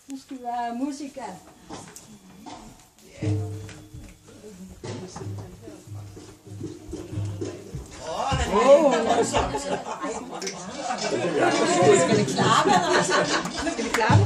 Nu skal vi være musikere. Skal vi klappe? Skal vi klappe?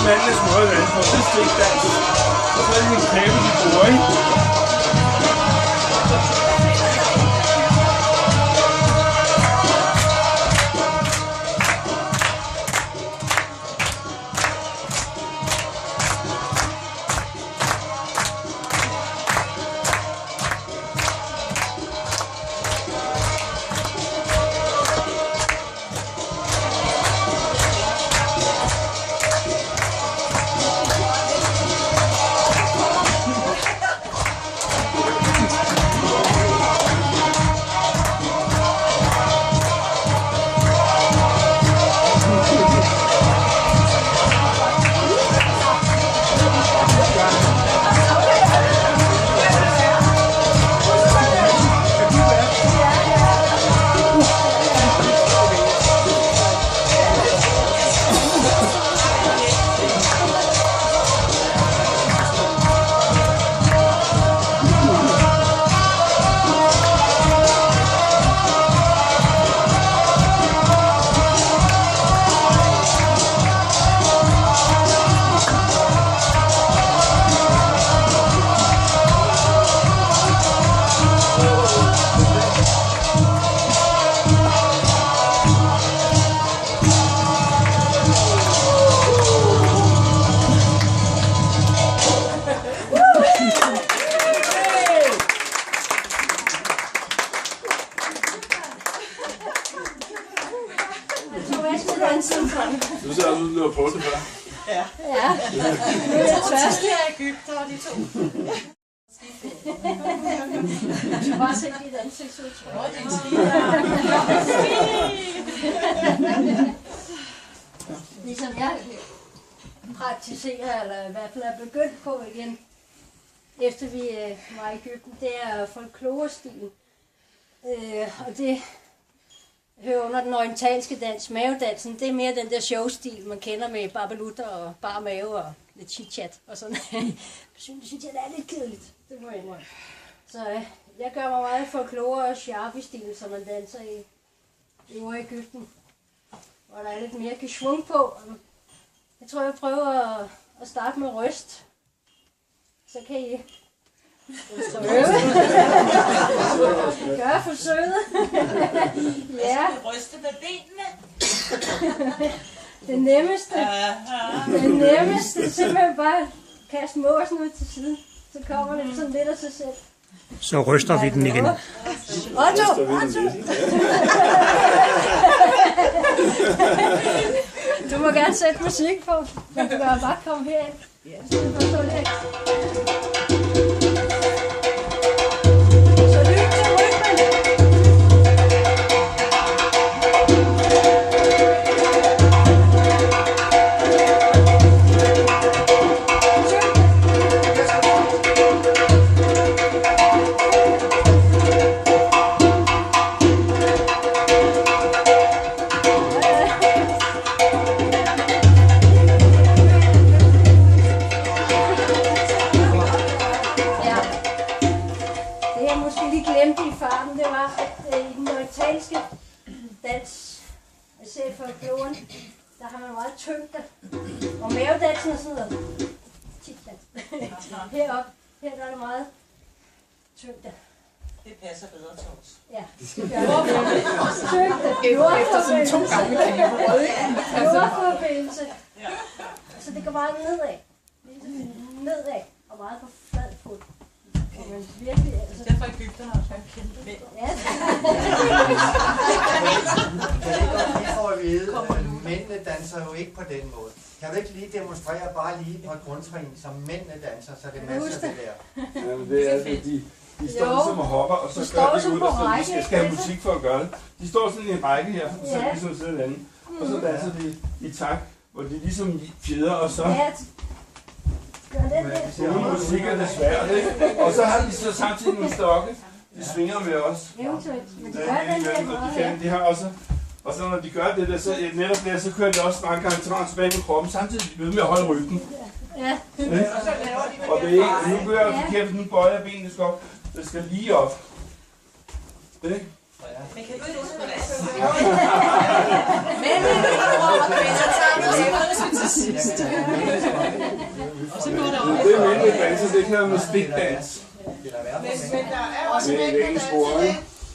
Mandens måde at få det stikdans. Og så er det en kræve, de bruger, ikke? Du ser ud, du har prøvet det før. Ja. Ja. Nu er jeg tørst. De er Egypter, de to. Jeg skal bare se dit ansigtsudtryk. Ligesom jeg praktiserer, eller i hvert fald er begyndt på igen, efter vi var i Egypten, det er folklorestilen. Og det hører under den orientalske dans, mavedansen. Det er mere den der showstil, man kender med barbelutter og bar mave og lidt chit-chat og sådan. Jeg synes, det er lidt kedeligt. Det må jeg indrømme. Så jeg gør mig meget folklore og sharpie-stil, som man danser i Egypten, hvor der er lidt mere geschwung på. Jeg tror, jeg prøver at starte med røst. Så kan I gør forsøget. Ja. Ryste med benene. Det nemmeste er simpelthen bare kaste måsen ud til siden. Så kommer det sådan lidt af sig selv. Så ryster vi den igen. Otto! Du må gerne sætte musik på, men du kan bare komme herind. jeg lige glemte i farten, det var, at i den orientalske dans, set for kloren, der har man meget tyngde. Og mavedansen og sådan noget. Heroppe, her der er det meget tyngde. Det passer bedre til os. Ja, det gør det. Tyngde. Efter sådan 2 gange Jordforbindelse. Så det går meget nedad. Nedad og meget på flad fod. Men virkelig, altså... Derfor er Egypterne også nogle kæmpe mænd. Ja. Kan det godt lige få at vide, at mændene danser jo ikke på den måde. Kan du ikke lige demonstrere bare lige på et grundtrin, som mændene danser, så det matcher det der? Jamen, det er altså, de står ligesom og hopper, og så gør de ud, og så de skal have musik for at gøre det. De står sådan i en række her, så ligesom sidder lande, og så danser de i takt, hvor de ligesom fjeder, og så... Uden musik er det svært, ikke? Og så har de så samtidig nogle stokke, de svinger med os. Eventuelt, men de gør den måde. De har også... Og så når de gør det der, så netop der, så kører de også mange gange tilbage med kroppen, samtidig ved med at holde rytmen. Ja. Og det er ikke, nu gør jeg forkert, nu bøjer jeg benene skop. Det skal lige op. Det? Men kan du ikke huske, og så går der over. Det er mændende danser, det kan med stikdans. Men der er også mænd, der danser.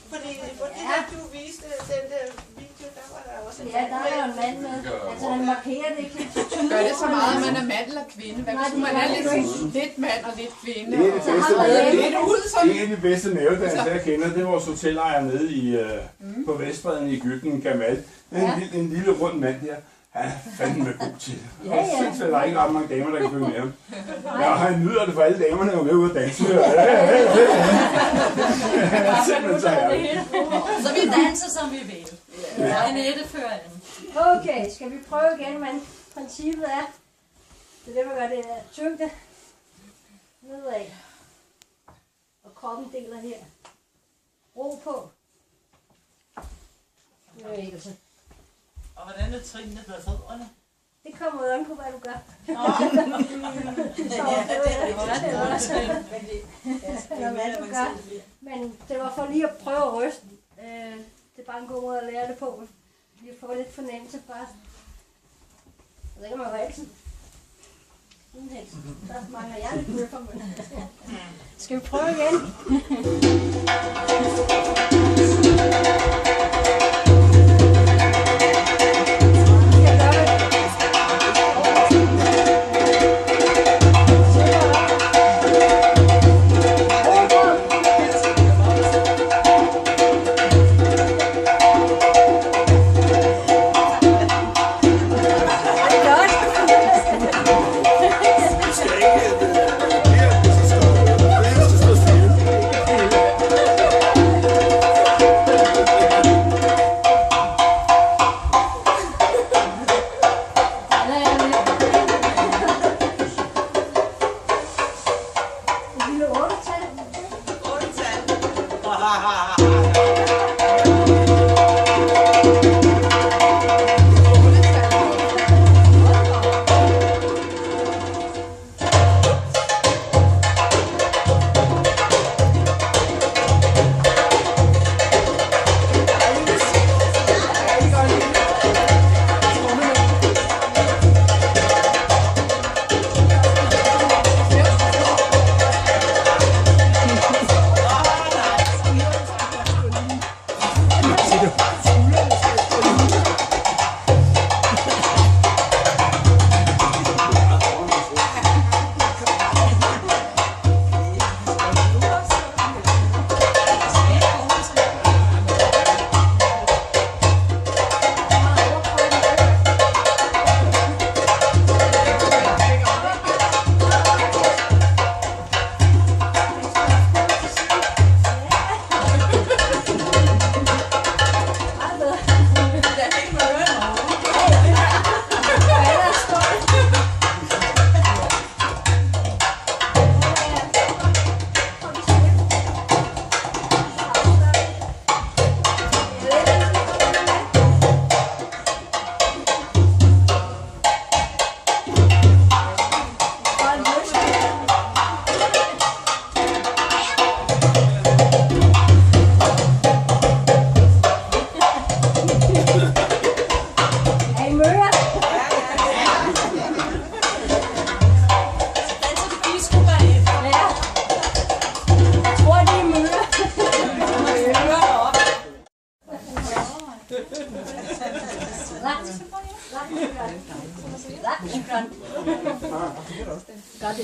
Fordi du viste den der video, der var der også en ja, der er jo en mand med. Altså han markerer det ikke helt så tydeligt. Gør det så meget, at man er mand eller kvinde? Hvad hvis man er lidt mand og lidt kvinde? Det er det bedste, lidt ud sådan. en af de bedste nævedanser, jeg kender, det er vores hotelejer nede på Vestbredden i Egypten, Gamal. En lille rund mand der. Han er fandme god til det. Og jeg synes, at der er ikke ret mange damer, der kan følge med ham. Ja, han nyder det, for alle damerne er jo med ude at danse. Så vi danser, som vi vil. Annette fører den. Okay, skal vi prøve igen, men princippet er, det er det, man gør, det er tyngde nedad, og kroppen deler her. Ro på. Bevægelse. Og hvordan er trinene med fødderne? Det kommer jo an på, hvad du gør. Men det var for lige at prøve at ryste. Det er bare en god måde at lære det på. Lige at få lidt fornemmelse bare. Og det kan man jo altid. Der mangler jeg lidt bøffer med. Skal vi prøve igen?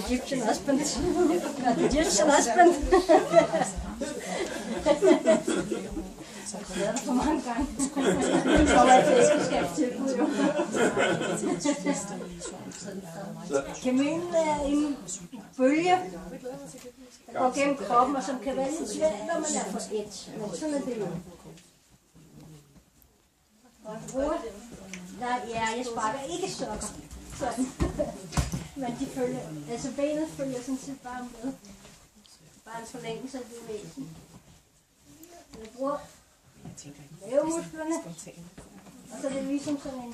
Egyptian husband. Got the Egyptian husband. Det er der for mange gange. Så var det ægteskabstilbud jo. Kemien er en bølge, der går gennem kroppen, og som kan være lidt svært, når man er for et. Men sådan er det jo. Ja, jeg sparker ikke sokker. Sådan. Men de følger, altså benet følger sådan set bare med. Bare en forlængelse af bevægelsen. Jeg bruger mavemusklerne. Og så er det ligesom sådan en,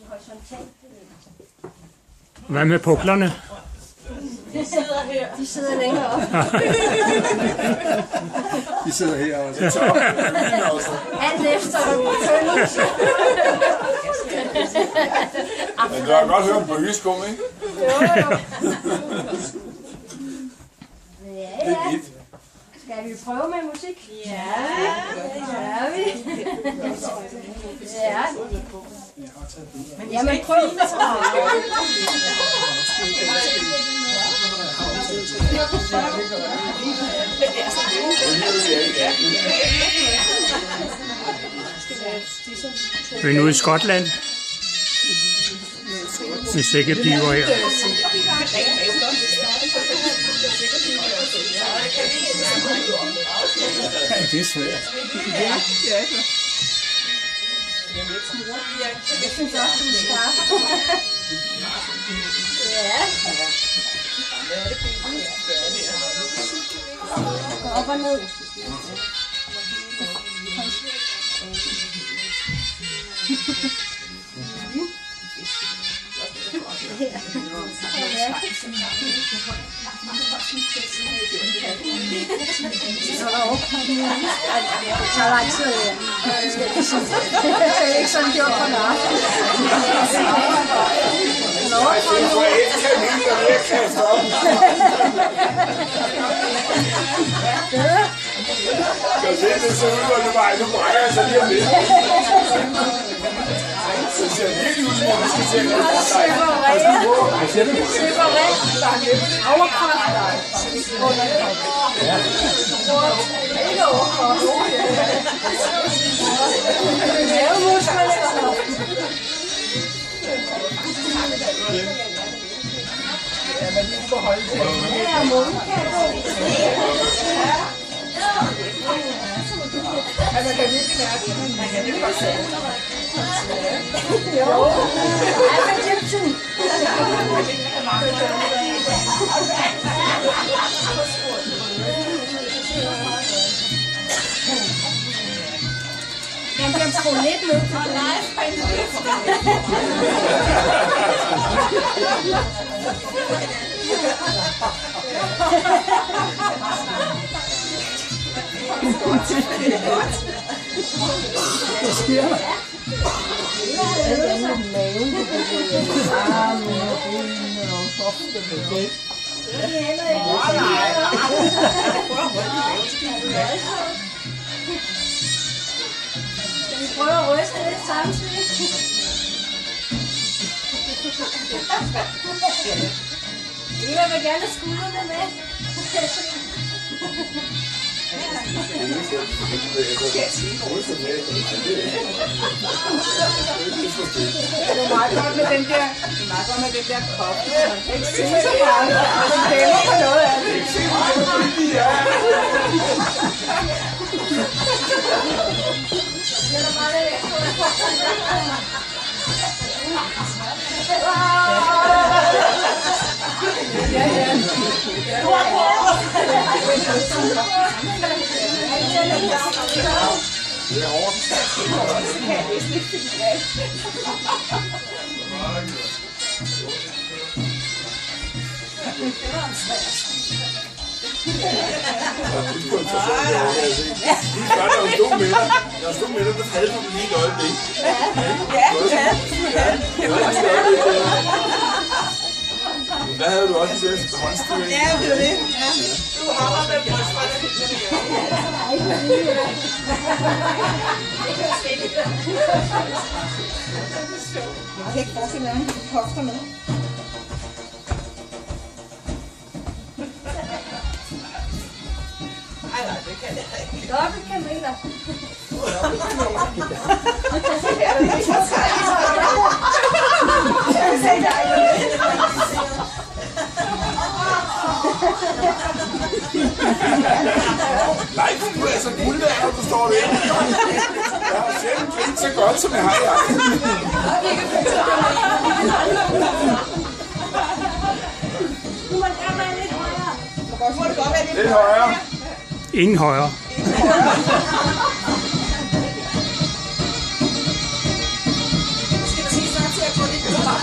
horisontal bevægelse. Hvad med puklerne? De sidder her. De sidder længere op. De sidder her også. Alt efter følelse. Men du har godt hørt om bølgeskum, ikke? Jo. Ja. Skal vi prøve med musik? Ja. Ja, vi. Ja. Jamen prøv. Vi er nu i Skotland. Med sækkepiver her. Det er svært. Ja. Jeg synes også, du er skarp. Ja. Gå op og ned. Det tager lang tid, det er ikke sådan gjort for noget. Skal se, det ser ud, hvor det bare ikke brækker, så lige om lidt. Det ser virkelig ud, som om vi skal til at Separeret. Overkrop. Ikke overkrop. Mavemusklerne. Ja, munden kan gå. Man kan virkelig mærke, at man kan virkelig se. Jo, I'm Egyptian. Jeg kan skrue lidt ned på Hvad sker der? Skal vi prøve at ryste lidt samtidig? Jeg vil gerne have skuldrene med. Det er meget godt med den der kop. Man kan ikke se så meget. Man kæmper på noget af det. Det er hårdt. Jeg stod med dig, der havde du lige et øjeblik. Der havde du også det håndstyring. Ja, det er det. Du hammer med brysterne. Jeg kan ikke forestille mig, at han hofter med. Nej, det kan jeg ikke. Dobbelt kameler. Nej, du er så guldværd, når du står der. Jeg har sjældent grint så godt, som jeg har i aften. Du må gerne være lidt højere. Må det godt være Lidt højere. Ingen højere. Skal du sige snart til at gå lidt bedre?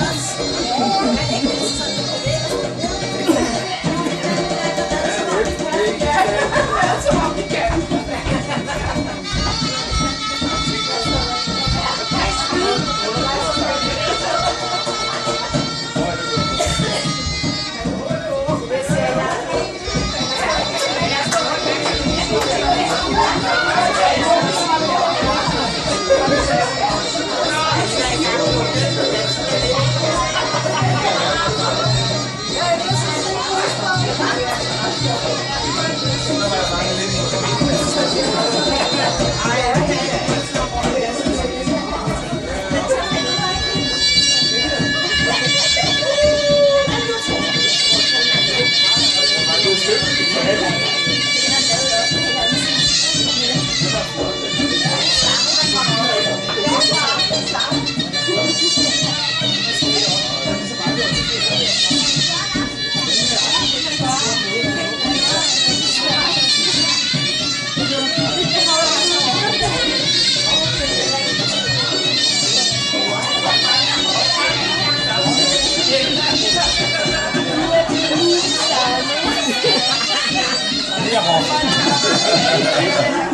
Det er